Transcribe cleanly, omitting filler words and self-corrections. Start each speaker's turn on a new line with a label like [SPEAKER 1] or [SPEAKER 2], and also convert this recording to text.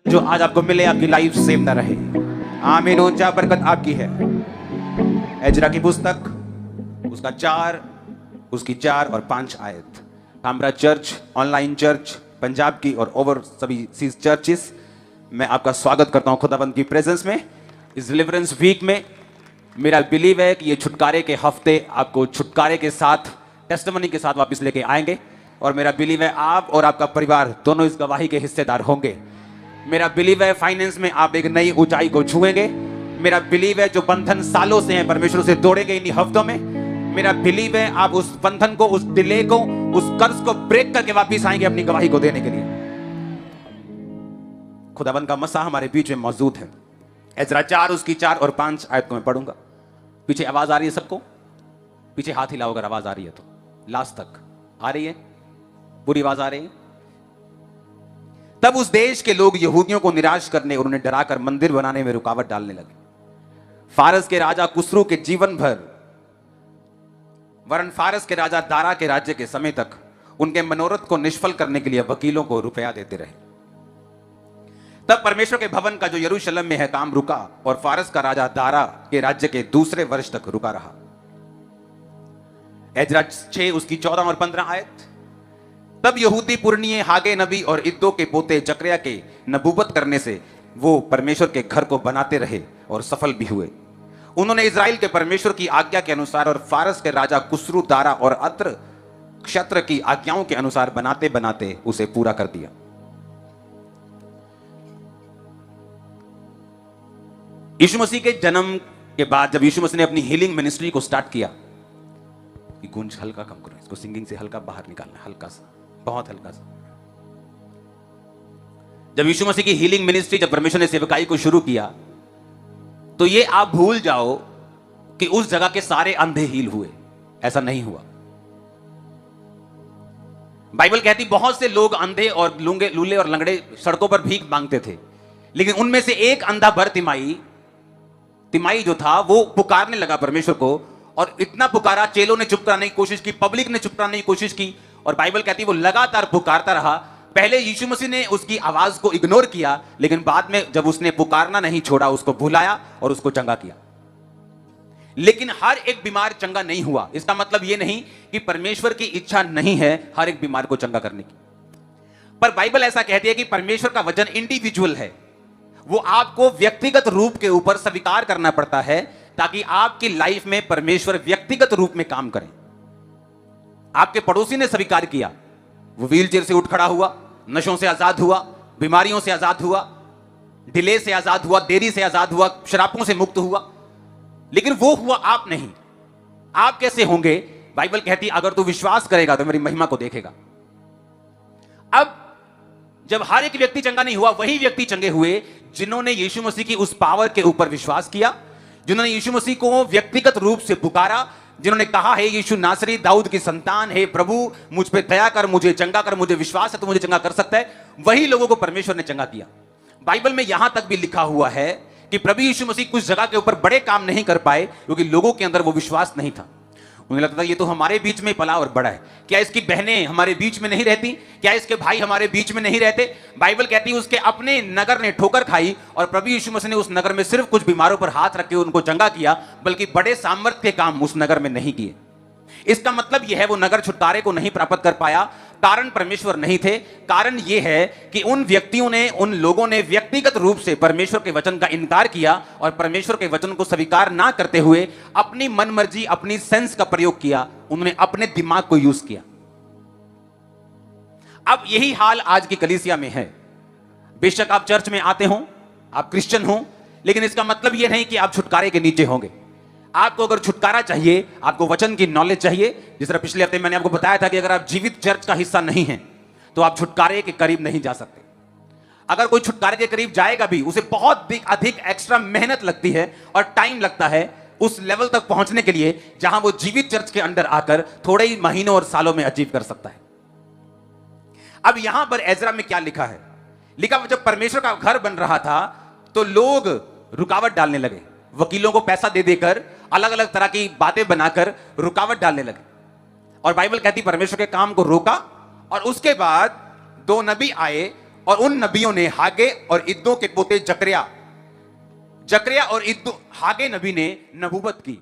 [SPEAKER 1] जो आज आपको मिले, आपकी लाइफ सेव ना रहे। आमीन। ऊंचा बरकत आपकी है। एजरा की पुस्तक उसकी 4 और 5 आयत। हमारा चर्च, ऑनलाइन चर्च पंजाब की और ओवर सभी चर्चेस मैं आपका स्वागत करता हूं खुदाबंद की प्रेजेंस में। इस डिलीवरेंस वीक में मेरा बिलीव है कि ये छुटकारे के हफ्ते आपको छुटकारे के साथ, टेस्टिमनी के साथ वापस लेके आएंगे। और मेरा बिलीव है आप और आपका परिवार दोनों इस गवाही के हिस्सेदार होंगे। मेरा बिलीव है फाइनेंस में आप एक नई ऊंचाई को छुएंगे। मेरा बिलीव है जो बंधन सालों से हैं परमेश्वर से तोड़ेंगे इन्हीं हफ्तों में। मेरा बिलीव है आप उस बंधन को, उस डिले को, उस कर्ज को ब्रेक करके वापस आएंगे अपनी गवाही को देने के लिए। खुदाबंद का मसा हमारे बीच में मौजूद है। एजरा 4 उसकी 4 और 5 आयत को मैं पढ़ूंगा। पीछे आवाज आ रही है सबको? पीछे हाथ हिलाओ अगर आवाज आ रही है तो। लास्ट तक आ रही है? पूरी आवाज आ रही है? तब उस देश के लोग यहूदियों को निराश करने और उन्हें डराकर मंदिर बनाने में रुकावट डालने लगे। फारस के राजा कुसरू के जीवन भर, वरन फारस के राजा दारा के राज्य के समय तक उनके मनोरथ को निष्फल करने के लिए वकीलों को रुपया देते रहे। तब परमेश्वर के भवन का जो यरूशलेम में है काम रुका और फारस का राजा दारा के राज्य के दूसरे वर्ष तक रुका रहा। एजरा 6 उसकी 14 और 15 आयत। तब यहूदी पुरनिये हागे नबी और इद्दो के पोते जकरिया के नबूवत करने से वो परमेश्वर के घर को बनाते रहे और सफल भी हुए। उन्होंने इजराइल के परमेश्वर की आज्ञा के अनुसार और फारस के राजा कुसरू, दारा और अत्र क्षत्र की आज्ञाओं के अनुसार बनाते बनाते उसे पूरा कर दिया। यीशु मसीह के जन्म के बाद जब यीशु मसीह ने अपनी हीलिंग मिनिस्ट्री को स्टार्ट किया, गूंज हल्का कम करो, इसको सिंगिंग से हल्का बाहर निकालना, हल्का सा, बहुत हल्का सा। जब यीशु मसीह की हीलिंग मिनिस्ट्री, जब परमेश्वर ने सेवकाई को शुरू किया, तो ये आप भूल जाओ कि उस जगह के सारे अंधे हील हुए। ऐसा नहीं हुआ। बाइबल कहती बहुत से लोग अंधे और लूले और लंगड़े सड़कों पर भीख मांगते थे, लेकिन उनमें से एक अंधा बर तिमाई जो था वो पुकारने लगा परमेश्वर को, और इतना पुकारा, चेलों ने चुप कराने की कोशिश की, पब्लिक ने चुप कराने की कोशिश की, और बाइबल कहती वो लगातार पुकारता रहा। पहले यीशु मसीह ने उसकी आवाज को इग्नोर किया, लेकिन बाद में जब उसने पुकारना नहीं छोड़ा, उसको भुलाया और उसको चंगा किया। लेकिन हर एक बीमार चंगा नहीं हुआ। इसका मतलब यह नहीं कि परमेश्वर की इच्छा नहीं है हर एक बीमार को चंगा करने की, पर बाइबल ऐसा कहती है कि परमेश्वर का वचन इंडिविजुअल है। वो आपको व्यक्तिगत रूप के ऊपर स्वीकार करना पड़ता है ताकि आपकी लाइफ में परमेश्वर व्यक्तिगत रूप में काम करें। आपके पड़ोसी ने स्वीकार किया, वो व्हीलचेयर से उठ खड़ा हुआ, नशों से आजाद हुआ, बीमारियों से आजाद हुआ, डिले से आजाद हुआ, देरी से आजाद हुआ, शराबों से मुक्त हुआ, लेकिन वो हुआ आप नहीं। आप कैसे होंगे? बाइबल कहती अगर तू विश्वास करेगा तो मेरी महिमा को देखेगा। अब जब हर एक व्यक्ति चंगा नहीं हुआ, वही व्यक्ति चंगे हुए जिन्होंने यीशु मसीह की उस पावर के ऊपर विश्वास किया, जिन्होंने यीशु मसीह को व्यक्तिगत रूप से पुकारा, जिन्होंने कहा है यीशु नासरी दाऊद की संतान है, प्रभु मुझ पे दया कर, मुझे चंगा कर, मुझे विश्वास है तो मुझे चंगा कर सकता है। वही लोगों को परमेश्वर ने चंगा किया। बाइबल में यहां तक भी लिखा हुआ है कि प्रभु यीशु मसीह कुछ जगह के ऊपर बड़े काम नहीं कर पाए क्योंकि लोगों के अंदर वो विश्वास नहीं था। उन्हें लगता था ये तो हमारे बीच में पला और बड़ा है, क्या इसकी बहनें हमारे बीच में नहीं रहती, क्या इसके भाई हमारे बीच में नहीं रहते? बाइबल कहती है उसके अपने नगर ने ठोकर खाई और प्रभु यीशु मसीह ने उस नगर में सिर्फ कुछ बीमारों पर हाथ रख के उनको चंगा किया, बल्कि बड़े सामर्थ्य के काम उस नगर में नहीं किए। इसका मतलब यह है वो नगर छुटकारे को नहीं प्राप्त कर पाया। कारण परमेश्वर नहीं थे, कारण यह है कि उन व्यक्तियों ने, उन लोगों ने व्यक्तिगत रूप से परमेश्वर के वचन का इनकार किया और परमेश्वर के वचन को स्वीकार ना करते हुए अपनी मनमर्जी, अपनी सेंस का प्रयोग किया। उन्होंने अपने दिमाग को यूज किया। अब यही हाल आज की कलीसिया में है। बेशक आप चर्च में आते हो, आप क्रिश्चियन हो, लेकिन इसका मतलब यह नहीं कि आप छुटकारे के नीचे होंगे। आपको अगर छुटकारा चाहिए, आपको वचन की नॉलेज चाहिए। जिस तरह पिछले हफ्ते मैंने आपको बताया था कि अगर आप जीवित चर्च का हिस्सा नहीं हैं तो आप छुटकारे के करीब नहीं जा सकते। अगर कोई छुटकारे के करीब जाएगा भी, उसे बहुत अधिक एक्स्ट्रा मेहनत लगती है और टाइम लगता है उस लेवल तक पहुंचने के लिए जहां वो जीवित चर्च के अंदर आकर थोड़े ही महीनों और सालों में अचीव कर सकता है। अब यहां पर एजरा में क्या लिखा है? लिखा जब परमेश्वर का घर बन रहा था तो लोग रुकावट डालने लगे, वकीलों को पैसा दे देकर, अलग अलग तरह की बातें बनाकर रुकावट डालने लगे। और बाइबल कहती परमेश्वर के काम को रोका। और उसके बाद 2 नबी आए और उन नबियों ने हागे और इद्दो के पोते जकरिया और इद्दो, हागे नबी ने नबूवत की।